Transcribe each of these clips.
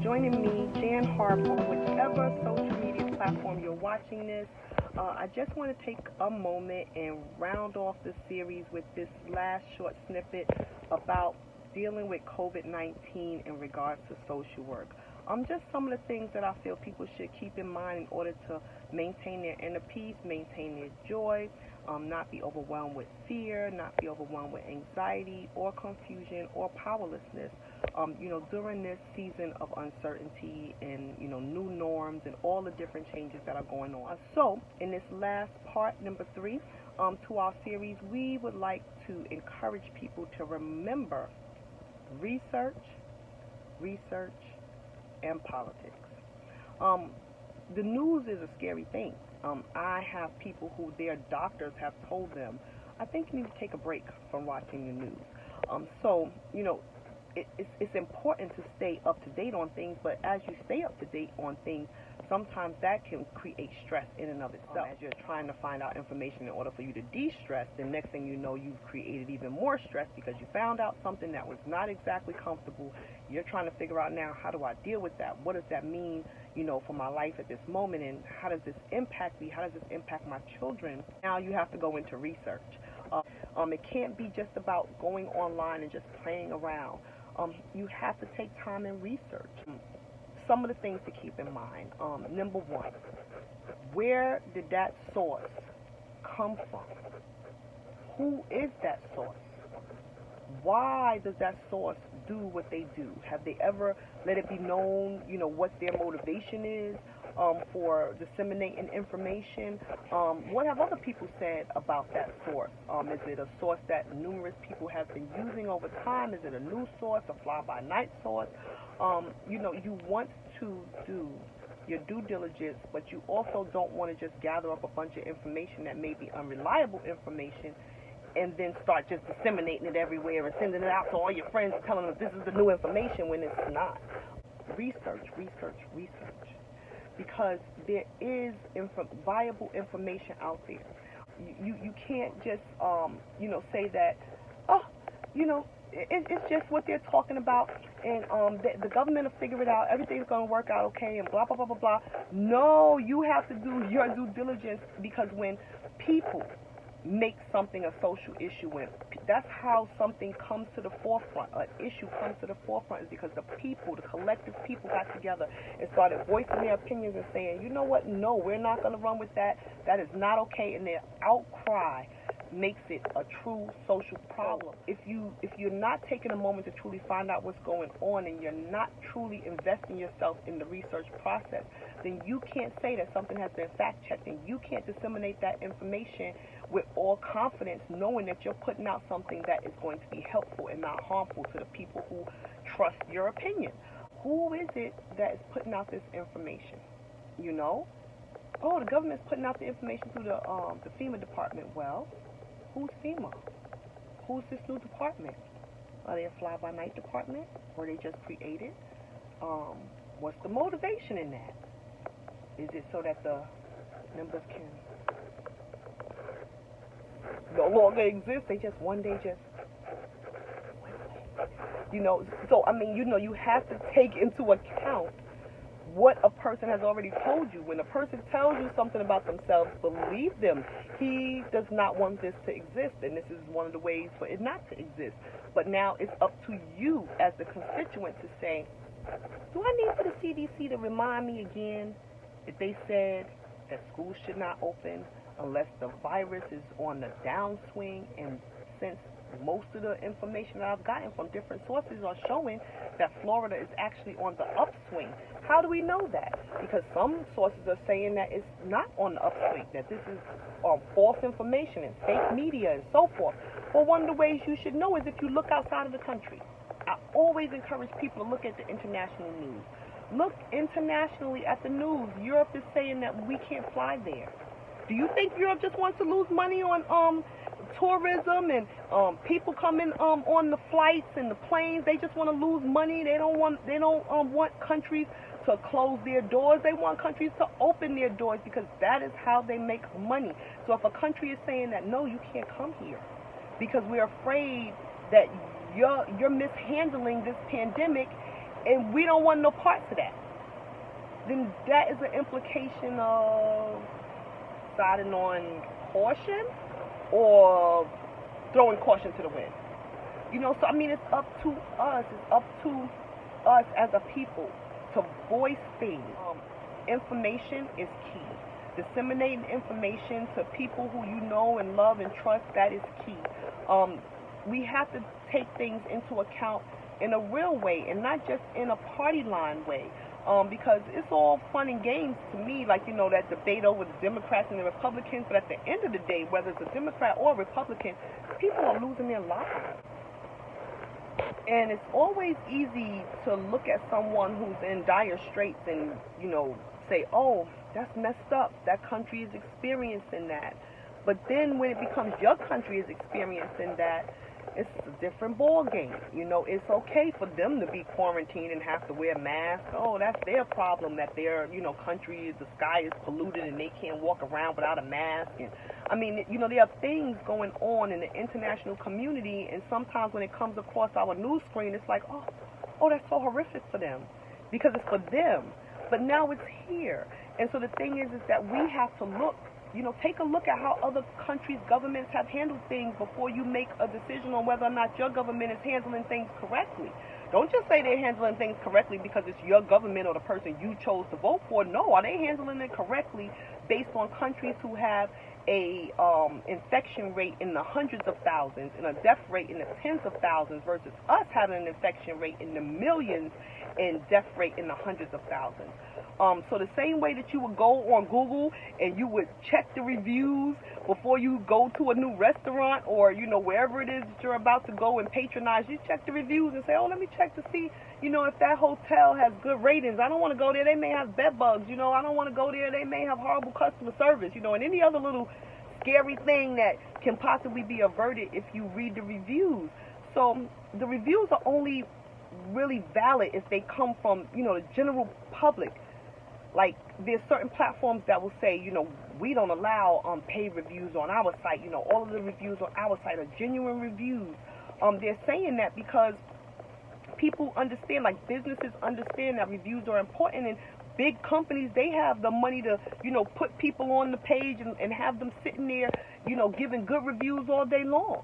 joining me, Jan Harp, on whichever social media platform you're watching this. I just want to take a moment and round off the series with this last short snippet about dealing with COVID-19 in regards to social work. Just some of the things that I feel people should keep in mind in order to maintain their inner peace, maintain their joy, not be overwhelmed with fear, not be overwhelmed with anxiety or confusion or powerlessness, during this season of uncertainty and, new norms and all the different changes that are going on. So, in this last part, number 3, to our series, we would like to encourage people to remember research, and politics. The news is a scary thing. I have people who their doctors have told them, I think you need to take a break from watching the news. So, it's important to stay up to date on things, but as you stay up to date on things, sometimes that can create stress in and of itself. As you're trying to find out information in order for you to de-stress, the next thing you know, you've created even more stress because you found out something that was not exactly comfortable. You're trying to figure out now, how do I deal with that? What does that mean, for my life at this moment, and how does this impact me? How does this impact my children? Now you have to go into research. It can't be just about going online and just playing around. You have to take time and research. Some of the things to keep in mind. Number 1, where did that source come from? Who is that source? Why does that source do what they do? Have they ever let it be known, what their motivation is for disseminating information? What have other people said about that source? Is it a source that numerous people have been using over time? Is it a new source, a fly-by-night source? You want to do your due diligence, but you also don't want to just gather up a bunch of information that may be unreliable information and then start just disseminating it everywhere and sending it out to all your friends and telling them this is the new information when it's not. Research. Because there is viable information out there. You can't just, say that, it's just what they're talking about, and the government will figure it out, everything's going to work out okay, and blah, blah, blah, blah, blah. No, you have to do your due diligence, because when people make something a social issue, when that's how something comes to the forefront, an issue comes to the forefront, is because the collective people got together and started voicing their opinions and saying, you know what, no, we're not going to run with that, that is not okay, and their outcry makes it a true social problem. If you're not taking a moment to truly find out what's going on, and you're not truly investing yourself in the research process, then you can't say that something has been fact-checked, and you can't disseminate that information with all confidence, knowing that you're putting out something that is going to be helpful and not harmful to the people who trust your opinion. Who is it that is putting out this information? Oh, the government's putting out the information through the FEMA department. Well, who's FEMA? Who's this new department? Are they a fly-by-night department? Were they just created? What's the motivation in that? Is it so that the members can no longer exist? They just one day just, so you have to take into account what a person has already told you. When a person tells you something about themselves, believe them. He does not want this to exist, and this is one of the ways for it not to exist. But now it's up to you as the constituent to say, do I need for the CDC to remind me again that they said that schools should not open unless the virus is on the downswing? And since most of the information that I've gotten from different sources are showing that Florida is actually on the upswing. How do we know that? Because some sources are saying that it's not on the upswing, that this is false information and fake media and so forth. Well, one of the ways you should know is if you look outside of the country. I always encourage people to look at the international news. Look internationally at the news. Europe is saying that we can't fly there. Do you think Europe just wants to lose money on tourism and people coming on the flights and the planes? They just want to lose money. They don't want countries to close their doors. They want countries to open their doors, because that is how they make money. So if a country is saying that no, you can't come here because we're afraid that you're mishandling this pandemic, and we don't want no parts of that, then that is an implication of siding on caution or throwing caution to the wind. So I mean, it's up to us. It's up to us as a people to voice things. Information is key. Disseminating information to people who you know and love and trust, that is key. We have to take things into account in a real way and not just in a party line way. Because it's all fun and games to me, like, that debate over the Democrats and the Republicans, but at the end of the day, whether it's a Democrat or a Republican, people are losing their lives. And it's always easy to look at someone who's in dire straits and, say, oh, that's messed up. That country is experiencing that. But then when it becomes your country is experiencing that, it's a different ball game. It's okay for them to be quarantined and have to wear masks. Oh, that's their problem that their, country, the sky is polluted and they can't walk around without a mask. And I mean, there are things going on in the international community, and sometimes when it comes across our news screen, it's like, oh, that's so horrific for them because it's for them. But now it's here. And so the thing is that we have to look. Take a look at how other countries' governments have handled things before you make a decision on whether or not your government is handling things correctly. Don't just say they're handling things correctly because it's your government or the person you chose to vote for. No, are they handling it correctly based on countries who have a infection rate in the hundreds of thousands and a death rate in the tens of thousands versus us having an infection rate in the millions and death rate in the hundreds of thousands? So the same way that you would go on Google and you would check the reviews before you go to a new restaurant or, wherever it is that you're about to go and patronize, you check the reviews and say, oh, let me check to see, if that hotel has good ratings. I don't want to go there. They may have bed bugs. I don't want to go there. They may have horrible customer service, and any other little scary thing that can possibly be averted if you read the reviews. So the reviews are only really valid if they come from, the general public. Like, there's certain platforms that will say, we don't allow paid reviews on our site. All of the reviews on our site are genuine reviews. They're saying that because people understand, like businesses understand that reviews are important, and big companies, they have the money to, put people on the page and have them sitting there, giving good reviews all day long.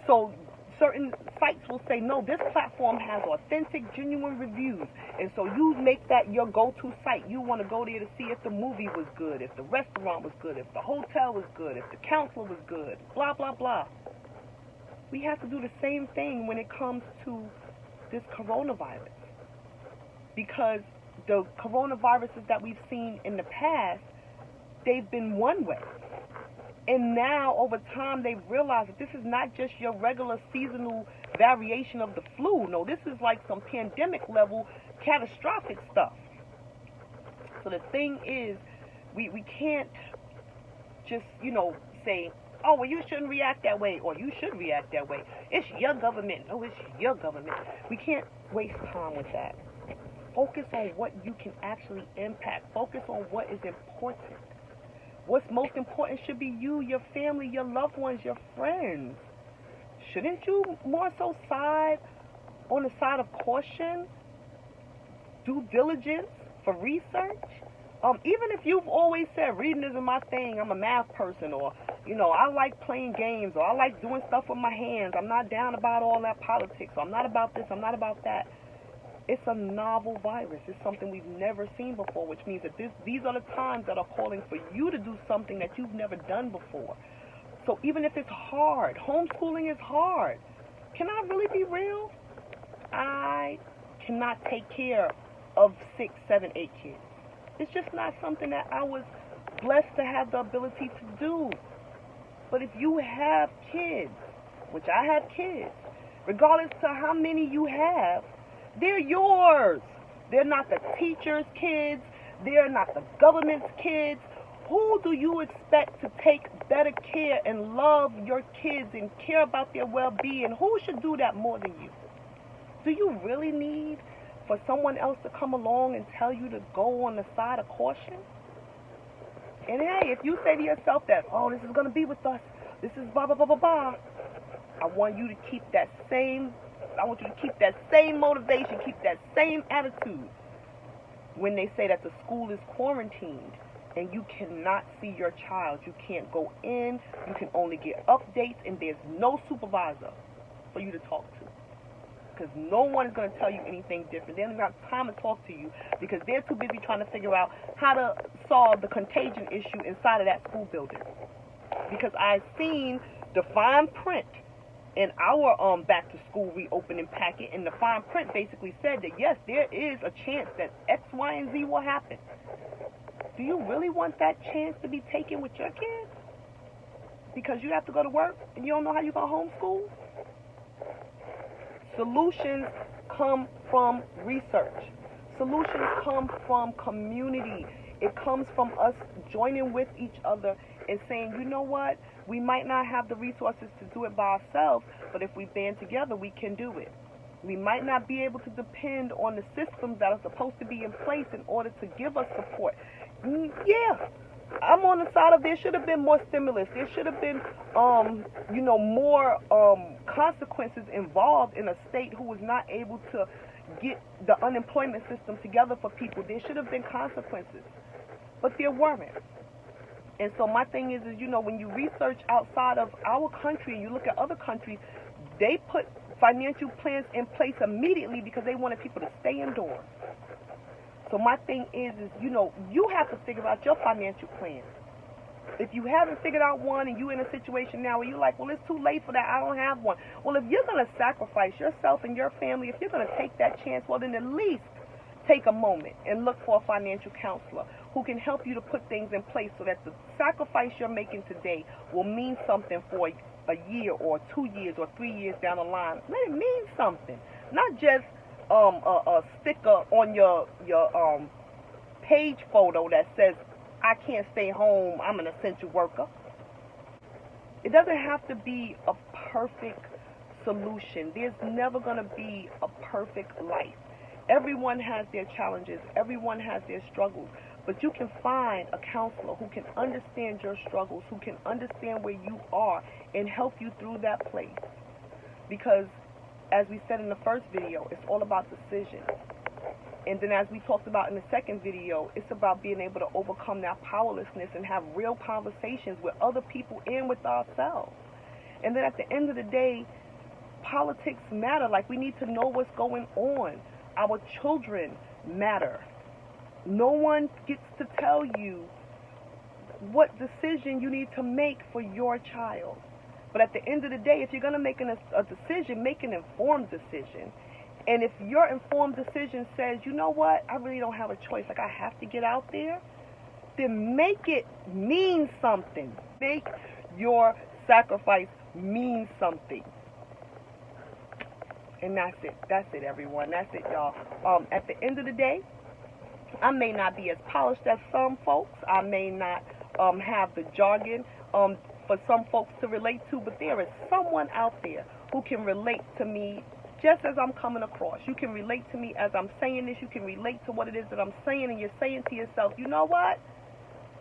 So certain sites will say, no, this platform has authentic, genuine reviews. And so you make that your go-to site. You want to go there to see if the movie was good, if the restaurant was good, if the hotel was good, if the counselor was good, blah, blah, blah. We have to do the same thing when it comes to this coronavirus. Because the coronaviruses that we've seen in the past, they've been one way. And now, over time, they've realized that this is not just your regular seasonal variation of the flu. No, this is like some pandemic-level catastrophic stuff. So the thing is, we can't just, say, oh, well, you shouldn't react that way, or you should react that way. It's your government. No, it's your government. We can't waste time with that. Focus on what you can actually impact. Focus on what is important. What's most important should be you, your family, your loved ones, your friends. Shouldn't you more so side on the side of caution, due diligence for research? Even if you've always said reading isn't my thing, I'm a math person, or, I like playing games, or I like doing stuff with my hands, I'm not down about all that politics, or I'm not about this, I'm not about that. It's a novel virus. It's something we've never seen before, which means that these are the times that are calling for you to do something that you've never done before. So even if it's hard, homeschooling is hard. Can I really be real? I cannot take care of 6, 7, 8 kids. It's just not something that I was blessed to have the ability to do. But if you have kids, which I have kids, regardless to how many you have, they're yours. They're not the teacher's kids. They're not the government's kids. Who do you expect to take better care and love your kids and care about their well-being? Who should do that more than you? Do you really need for someone else to come along and tell you to go on the side of caution? And hey, if you say to yourself that, oh, this is going to be with us, this is blah, blah, blah, blah, blah, I want you to keep that same I want you to keep that same motivation, keep that same attitude when they say that the school is quarantined and you cannot see your child. You can't go in, you can only get updates, and there's no supervisor for you to talk to. Because no one is going to tell you anything different. They don't have time to talk to you because they're too busy trying to figure out how to solve the contagion issue inside of that school building. Because I've seen the fine print in our back to school reopening packet, and the fine print basically said that yes, there is a chance that X, Y, and Z will happen. Do you really want that chance to be taken with your kids? Because you have to go to work and you don't know how you're going to homeschool? Solutions come from research. Solutions come from community. It comes from us joining with each other and saying, you know what, we might not have the resources to do it by ourselves, but if we band together, we can do it. We might not be able to depend on the systems that are supposed to be in place in order to give us support. Yeah, I'm on the side of there should have been more stimulus. There should have been, more consequences involved in a state who was not able to get the unemployment system together for people. There should have been consequences, but there weren't. And so my thing is, when you research outside of our country and you look at other countries, they put financial plans in place immediately because they wanted people to stay indoors. So my thing is you have to figure out your financial plan. If you haven't figured out one and you're in a situation now where you're like, well, it's too late for that, I don't have one. Well, if you're going to sacrifice yourself and your family, if you're going to take that chance, well, then at least take a moment and look for a financial counselor who can help you to put things in place so that the sacrifice you're making today will mean something for a year or 2 years or 3 years down the line. Let it mean something. Not just a sticker on your page photo that says, I can't stay home, I'm an essential worker. It doesn't have to be a perfect solution. There's never going to be a perfect life. Everyone has their challenges. Everyone has their struggles. But you can find a counselor who can understand your struggles, who can understand where you are and help you through that place. Because, as we said in the first video, it's all about decisions. And then as we talked about in the second video, it's about being able to overcome that powerlessness and have real conversations with other people and with ourselves. And then at the end of the day, politics matter. Like, we need to know what's going on. Our children matter. No one gets to tell you what decision you need to make for your child. But at the end of the day, if you're going to make a decision, make an informed decision. And if your informed decision says, you know what, I really don't have a choice, like I have to get out there, then make it mean something. Make your sacrifice mean something. And that's it. That's it, everyone. That's it, y'all. At the end of the day, I may not be as polished as some folks. I may not have the jargon for some folks to relate to, but there is someone out there who can relate to me just as I'm coming across. You can relate to me as I'm saying this. You can relate to what it is that I'm saying, and you're saying to yourself, you know what?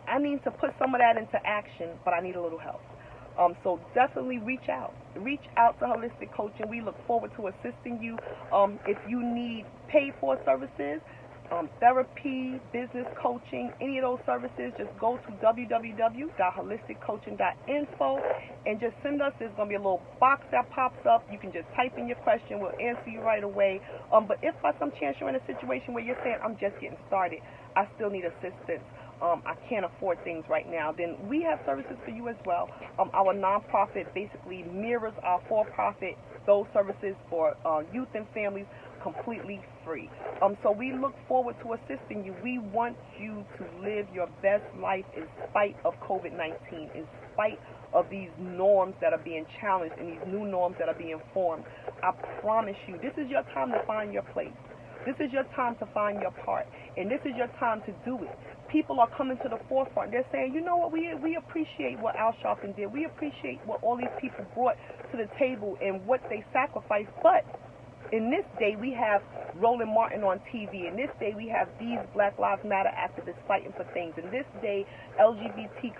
I need to put some of that into action, but I need a little help. So definitely reach out. Reach out to Holistic Coaching. We look forward to assisting you. If you need paid-for services, therapy, business coaching, any of those services, just go to www.holisticcoaching.info and just send us. There's going to be a little box that pops up. You can just type in your question. We'll answer you right away. But if by some chance you're in a situation where you're saying, I'm just getting started, I still need assistance, I can't afford things right now, then we have services for you as well. Our nonprofit basically mirrors our for-profit, those services for youth and families, completely free. So we look forward to assisting you. We want you to live your best life in spite of COVID-19, in spite of these norms that are being challenged and these new norms that are being formed. I promise you, this is your time to find your place. This is your time to find your part, and this is your time to do it. People are coming to the forefront. They're saying, you know what, we appreciate what Al Sharpton did. We appreciate what all these people brought to the table and what they sacrificed, but In this day, we have Roland Martin on TV. In this day, we have these Black Lives Matter activists fighting for things. In this day, LGBTQ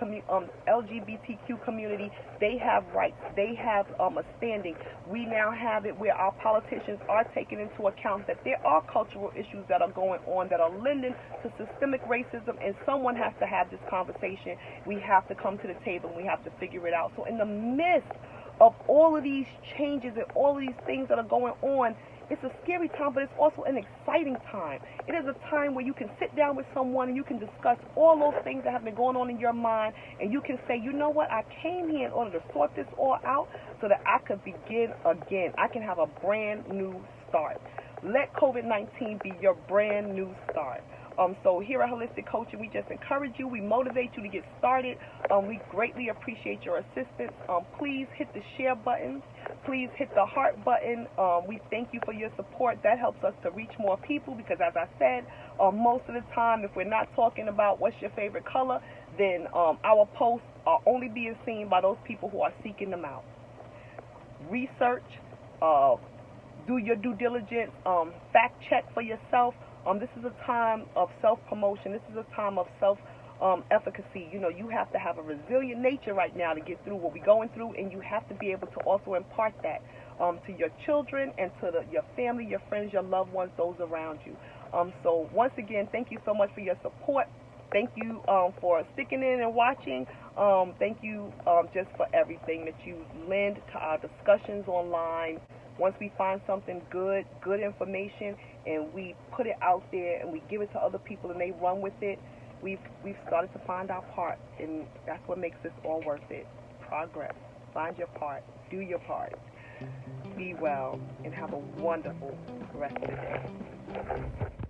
community, they have rights. They have a standing. We now have it where our politicians are taking into account that there are cultural issues that are going on that are lending to systemic racism, and someone has to have this conversation. We have to come to the table, and we have to figure it out. So in the midst of all of these changes and all of these things that are going on, it's a scary time, but it's also an exciting time. It is a time where you can sit down with someone and you can discuss all those things that have been going on in your mind, and you can say, you know what, I came here in order to sort this all out so that I could begin again. I can have a brand new start. Let COVID-19 be your brand new start. So here at Holistic Coaching, we just encourage you, we motivate you to get started. We greatly appreciate your assistance. Please hit the share button. Please hit the heart button. We thank you for your support. That helps us to reach more people because, as I said, most of the time, if we're not talking about what's your favorite color, then our posts are only being seen by those people who are seeking them out. Research, do your due diligence, fact check for yourself. This is a time of self-promotion. This is a time of self-efficacy. You know, you have to have a resilient nature right now to get through what we're going through, and you have to be able to also impart that to your children and to your family, your friends, your loved ones, those around you. So once again, thank you so much for your support. Thank you for sticking in and watching. Thank you just for everything that you lend to our discussions online. Once we find something good information, and we put it out there and we give it to other people and they run with it, we've started to find our part, and that's what makes this all worth it. Progress. Find your part. Do your part. Be well and have a wonderful rest of the day.